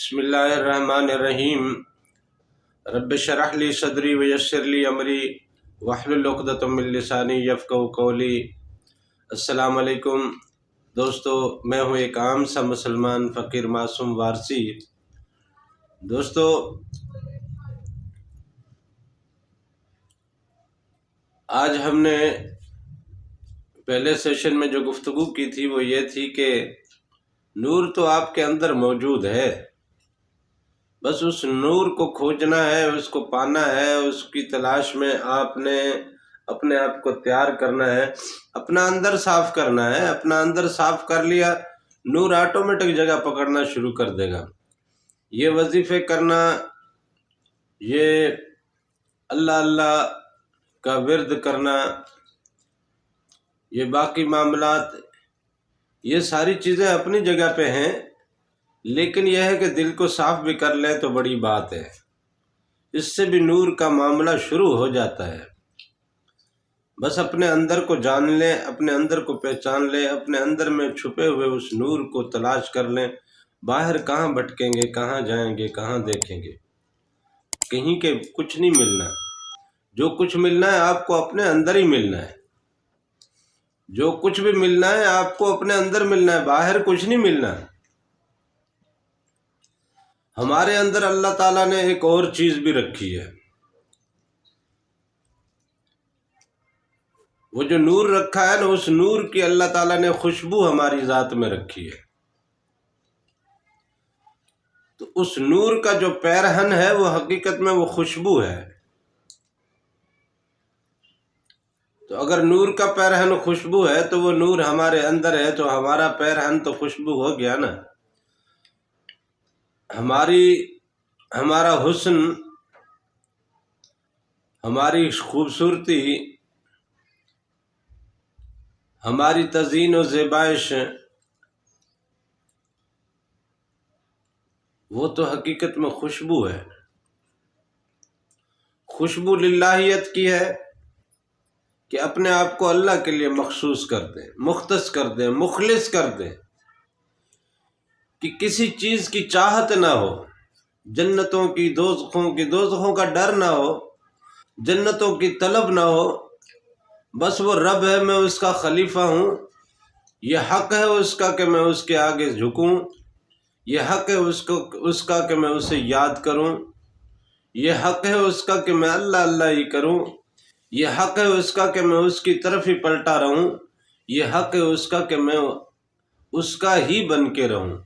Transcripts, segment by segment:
بسم اللہ الرحمن الرحیم رب اشرح لی صدری ویسر لی امری واحلل عقدۃ من لسانی یفقہوا قولی۔ السلام علیکم دوستو، میں ہوں ایک عام سا مسلمان فقیر معصوم وارثی۔ دوستو، آج ہم نے پہلے سیشن میں جو گفتگو کی تھی وہ یہ تھی کہ نور تو آپ کے اندر موجود ہے، بس اس نور کو کھوجنا ہے، اس کو پانا ہے، اس کی تلاش میں آپ نے اپنے آپ کو تیار کرنا ہے، اپنا اندر صاف کرنا ہے۔ اپنا اندر صاف کر لیا، نور آٹومیٹک جگہ پکڑنا شروع کر دے گا۔ یہ وظیفے کرنا، یہ اللہ اللہ کا ورد کرنا، یہ باقی معاملات، یہ ساری چیزیں اپنی جگہ پہ ہیں، لیکن یہ ہے کہ دل کو صاف بھی کر لیں تو بڑی بات ہے۔ اس سے بھی نور کا معاملہ شروع ہو جاتا ہے۔ بس اپنے اندر کو جان لیں، اپنے اندر کو پہچان لیں، اپنے اندر میں چھپے ہوئے اس نور کو تلاش کر لیں۔ باہر کہاں بھٹکیں گے، کہاں جائیں گے، کہاں دیکھیں گے، کہیں کے کچھ نہیں ملنا۔ جو کچھ ملنا ہے آپ کو اپنے اندر ہی ملنا ہے۔ جو کچھ بھی ملنا ہے آپ کو اپنے اندر ملنا ہے، باہر کچھ نہیں ملنا۔ ہمارے اندر اللہ تعالیٰ نے ایک اور چیز بھی رکھی ہے۔ وہ جو نور رکھا ہے نا، اس نور کی اللہ تعالیٰ نے خوشبو ہماری ذات میں رکھی ہے۔ تو اس نور کا جو پیرہن ہے وہ حقیقت میں وہ خوشبو ہے۔ تو اگر نور کا پیرہن خوشبو ہے تو وہ نور ہمارے اندر ہے، تو ہمارا پیرہن تو خوشبو ہو گیا نا۔ ہمارا حسن، ہماری خوبصورتی، ہماری تزئین و زیبائش، وہ تو حقیقت میں خوشبو ہے۔ خوشبو للہیت کی ہے کہ اپنے آپ کو اللہ کے لیے مخصوص کر دیں، مختص کر دیں، مخلص کر دیں، کہ کسی چیز کی چاہت نہ ہو، جنتوں کی، دوزخوں کا ڈر نہ ہو، جنتوں کی طلب نہ ہو۔ بس وہ رب ہے، میں اس کا خلیفہ ہوں، یہ حق ہے اس کا کہ میں اس کے آگے جھکوں، یہ حق ہے اس کا کہ میں اسے یاد کروں، یہ حق ہے اس کا کہ میں اللہ اللہ ہی کروں، یہ حق ہے اس کا کہ میں اس کی طرف ہی پلٹا رہوں، یہ حق ہے اس کا کہ میں اس کا ہی بن کے رہوں۔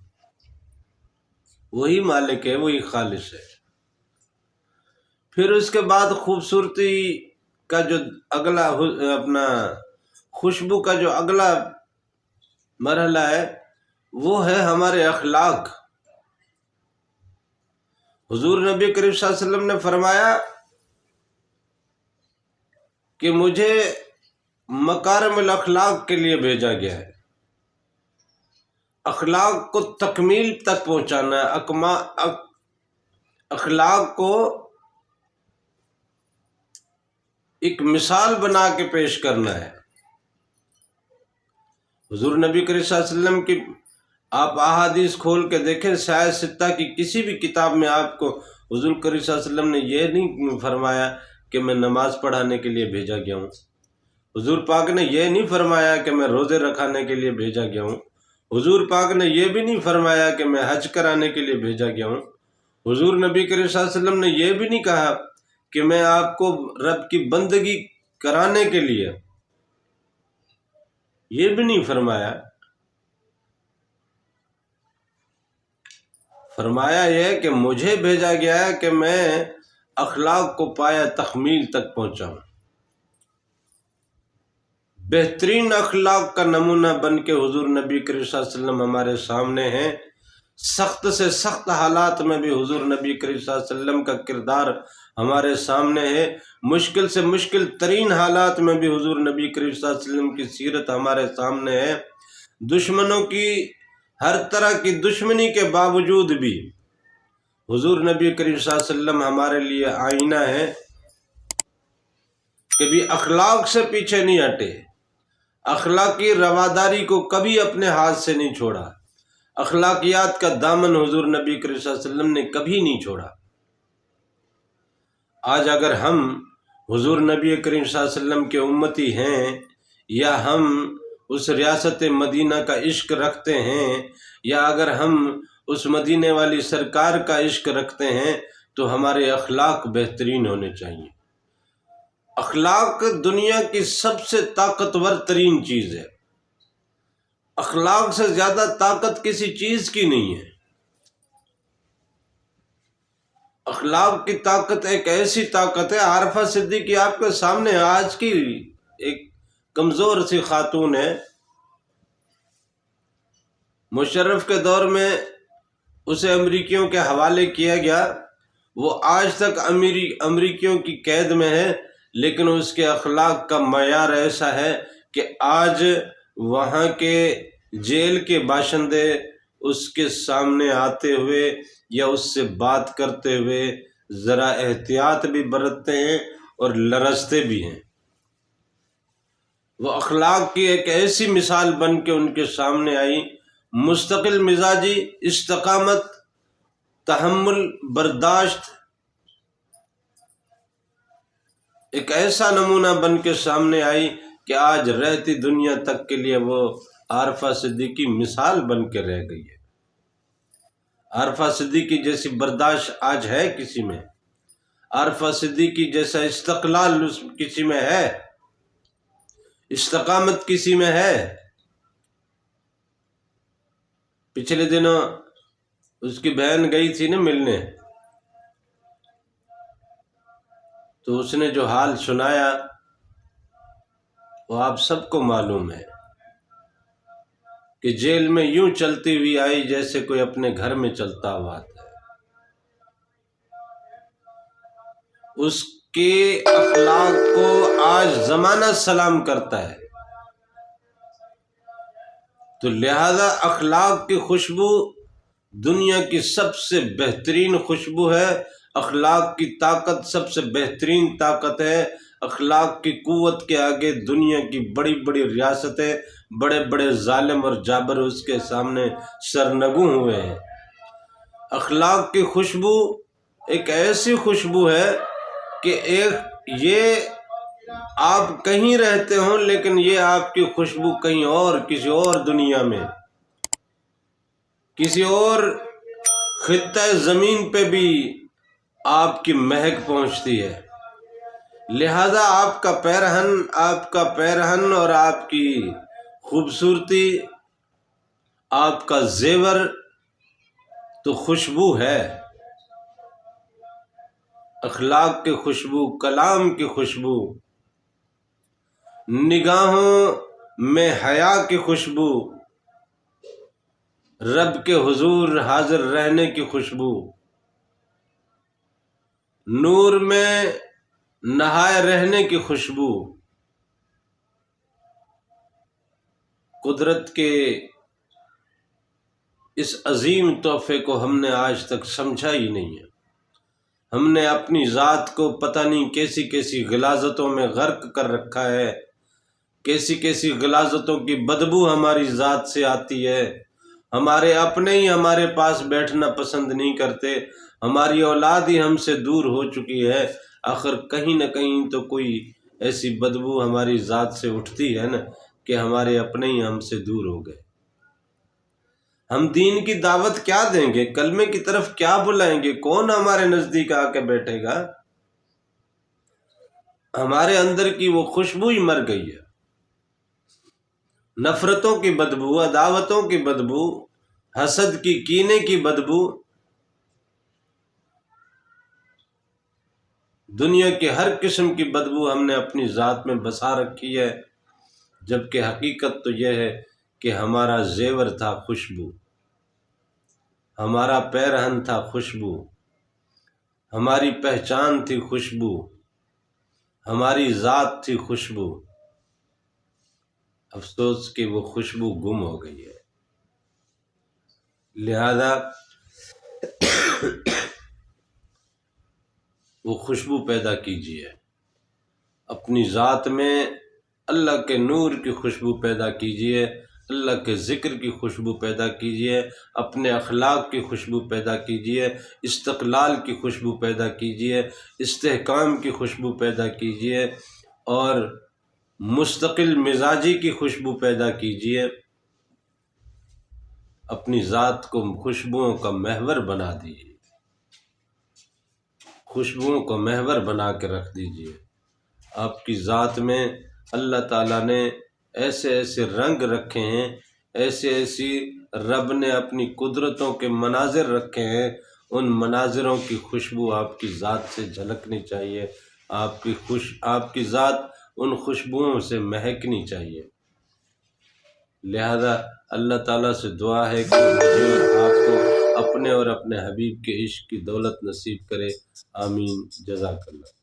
وہی مالک ہے، وہی خالص ہے۔ پھر اس کے بعد خوبصورتی کا جو اگلا خوشبو کا جو اگلا مرحلہ ہے وہ ہے ہمارے اخلاق۔ حضور نبی کریم صلی اللہ علیہ وسلم نے فرمایا کہ مجھے مکارم الاخلاق کے لیے بھیجا گیا ہے۔ اخلاق کو تکمیل تک پہنچانا ہے، اخلاق کو ایک مثال بنا کے پیش کرنا ہے۔ حضور نبی کریم صلی اللہ علیہ وسلم کی آپ احادیث کھول کے دیکھیں، سیاہ ستہ کی کسی بھی کتاب میں آپ کو حضور کریم صلی اللہ علیہ وسلم نے یہ نہیں فرمایا کہ میں نماز پڑھانے کے لیے بھیجا گیا ہوں۔ حضور پاک نے یہ نہیں فرمایا کہ میں روزے رکھانے کے لیے بھیجا گیا ہوں۔ حضور پاک نے یہ بھی نہیں فرمایا کہ میں حج کرانے کے لیے بھیجا گیا ہوں۔ حضور نبی کریم صلی اللہ علیہ وسلم نے یہ بھی نہیں کہا کہ میں آپ کو رب کی بندگی کرانے کے لیے، یہ بھی نہیں فرمایا۔ فرمایا یہ کہ مجھے بھیجا گیا ہے کہ میں اخلاق کو پایا تکمیل تک پہنچاؤں۔ بہترین اخلاق کا نمونہ بن کے حضور نبی کریم صلی اللہ علیہ وسلم ہمارے سامنے ہیں۔ سخت سے سخت حالات میں بھی حضور نبی کریم صلی اللہ علیہ وسلم کا کردار ہمارے سامنے ہے۔ مشکل سے مشکل ترین حالات میں بھی حضور نبی کریم صلی اللہ علیہ وسلم کی سیرت ہمارے سامنے ہے۔ دشمنوں کی ہر طرح کی دشمنی کے باوجود بھی حضور نبی کریم صلی اللہ علیہ وسلم ہمارے لیے آئینہ ہے۔ کبھی اخلاق سے پیچھے نہیں ہٹے، اخلاقی رواداری کو کبھی اپنے ہاتھ سے نہیں چھوڑا، اخلاقیات کا دامن حضور نبی کریم صلی اللہ علیہ وسلم نے کبھی نہیں چھوڑا۔ آج اگر ہم حضور نبی کریم صلی اللہ علیہ وسلم کے امتی ہیں، یا ہم اس ریاست مدینہ کا عشق رکھتے ہیں، یا اگر ہم اس مدینے والی سرکار کا عشق رکھتے ہیں، تو ہمارے اخلاق بہترین ہونے چاہیے۔ اخلاق دنیا کی سب سے طاقتور ترین چیز ہے۔ اخلاق سے زیادہ طاقت کسی چیز کی نہیں ہے۔ اخلاق کی طاقت ایک ایسی طاقت ہے، عارفہ صدیقی آپ کے سامنے آج کی ایک کمزور سی خاتون ہے، مشرف کے دور میں اسے امریکیوں کے حوالے کیا گیا، وہ آج تک امریکیوں کی قید میں ہے، لیکن اس کے اخلاق کا معیار ایسا ہے کہ آج وہاں کے جیل کے باشندے اس کے سامنے آتے ہوئے یا اس سے بات کرتے ہوئے ذرا احتیاط بھی برتتے ہیں اور لرزتے بھی ہیں۔ وہ اخلاق کی ایک ایسی مثال بن کے ان کے سامنے آئی، مستقل مزاجی، استقامت، تحمل، برداشت، ایک ایسا نمونہ بن کے سامنے آئی کہ آج رہتی دنیا تک کے لیے وہ عارفہ صدیقی مثال بن کے رہ گئی ہے۔ عارفہ صدیقی جیسی برداشت آج ہے کسی میں؟ عارفہ صدیقی جیسا استقلال کسی میں ہے؟ استقامت کسی میں ہے؟ پچھلے دنوں اس کی بہن گئی تھی نا ملنے، تو اس نے جو حال سنایا وہ آپ سب کو معلوم ہے کہ جیل میں یوں چلتی ہوئی آئی جیسے کوئی اپنے گھر میں چلتا ہوا آتا ہے۔ اس کے اخلاق کو آج زمانہ سلام کرتا ہے، تو لہذا اخلاق کی خوشبو دنیا کی سب سے بہترین خوشبو ہے۔ اخلاق کی طاقت سب سے بہترین طاقت ہے۔ اخلاق کی قوت کے آگے دنیا کی بڑی بڑی ریاستیں، بڑے بڑے ظالم اور جابر اس کے سامنے سرنگوں ہوئے ہیں۔ اخلاق کی خوشبو ایک ایسی خوشبو ہے کہ یہ آپ کہیں رہتے ہوں لیکن یہ آپ کی خوشبو کہیں اور، کسی اور دنیا میں، کسی اور خطہ زمین پہ بھی آپ کی مہک پہنچتی ہے۔ لہذا آپ کا پیرہن اور آپ کی خوبصورتی، آپ کا زیور تو خوشبو ہے۔ اخلاق کی خوشبو، کلام کی خوشبو، نگاہوں میں حیا کی خوشبو، رب کے حضور حاضر رہنے کی خوشبو، نور میں نہائے رہنے کی خوشبو، قدرت کے اس عظیم تحفے کو ہم نے آج تک سمجھا ہی نہیں ہے۔ ہم نے اپنی ذات کو پتہ نہیں کیسی کیسی غلاظتوں میں غرق کر رکھا ہے، کیسی کیسی غلاظتوں کی بدبو ہماری ذات سے آتی ہے۔ ہمارے اپنے ہی ہمارے پاس بیٹھنا پسند نہیں کرتے، ہماری اولاد ہی ہم سے دور ہو چکی ہے۔ آخر کہیں نہ کہیں تو کوئی ایسی بدبو ہماری ذات سے اٹھتی ہے نا کہ ہمارے اپنے ہی ہم سے دور ہو گئے۔ ہم دین کی دعوت کیا دیں گے؟ کلمے کی طرف کیا بلائیں گے؟ کون ہمارے نزدیک آ کے بیٹھے گا؟ ہمارے اندر کی وہ خوشبو ہی مر گئی ہے۔ نفرتوں کی بدبو، عداوتوں کی بدبو، حسد کی، کینے کی بدبو، دنیا کی ہر قسم کی بدبو ہم نے اپنی ذات میں بسا رکھی ہے، جبکہ حقیقت تو یہ ہے کہ ہمارا زیور تھا خوشبو، ہمارا پیرہن تھا خوشبو، ہماری پہچان تھی خوشبو، ہماری ذات تھی خوشبو۔ افسوس کہ وہ خوشبو گم ہو گئی ہے۔ لہذا وہ خوشبو پیدا کیجیے، اپنی ذات میں اللہ کے نور کی خوشبو پیدا کیجیے، اللہ کے ذکر کی خوشبو پیدا کیجیے، اپنے اخلاق کی خوشبو پیدا کیجیے، استقلال کی خوشبو پیدا کیجیے، استحکام کی خوشبو پیدا کیجیے، اور مستقل مزاجی کی خوشبو پیدا کیجیے۔ اپنی ذات کو خوشبوؤں کا محور بنا دیجیے، خوشبوؤں کا محور بنا کے رکھ دیجیے۔ آپ کی ذات میں اللہ تعالیٰ نے ایسے ایسے رنگ رکھے ہیں، ایسی رب نے اپنی قدرتوں کے مناظر رکھے ہیں، ان مناظروں کی خوشبو آپ کی ذات سے جھلکنی چاہیے، آپ کی ذات ان خوشبوؤں سے مہکنی چاہیے۔ لہذا اللہ تعالیٰ سے دعا ہے کہ مجھے اور آپ کو اپنے اور اپنے حبیب کے عشق کی دولت نصیب کرے، آمین، جزاک اللہ۔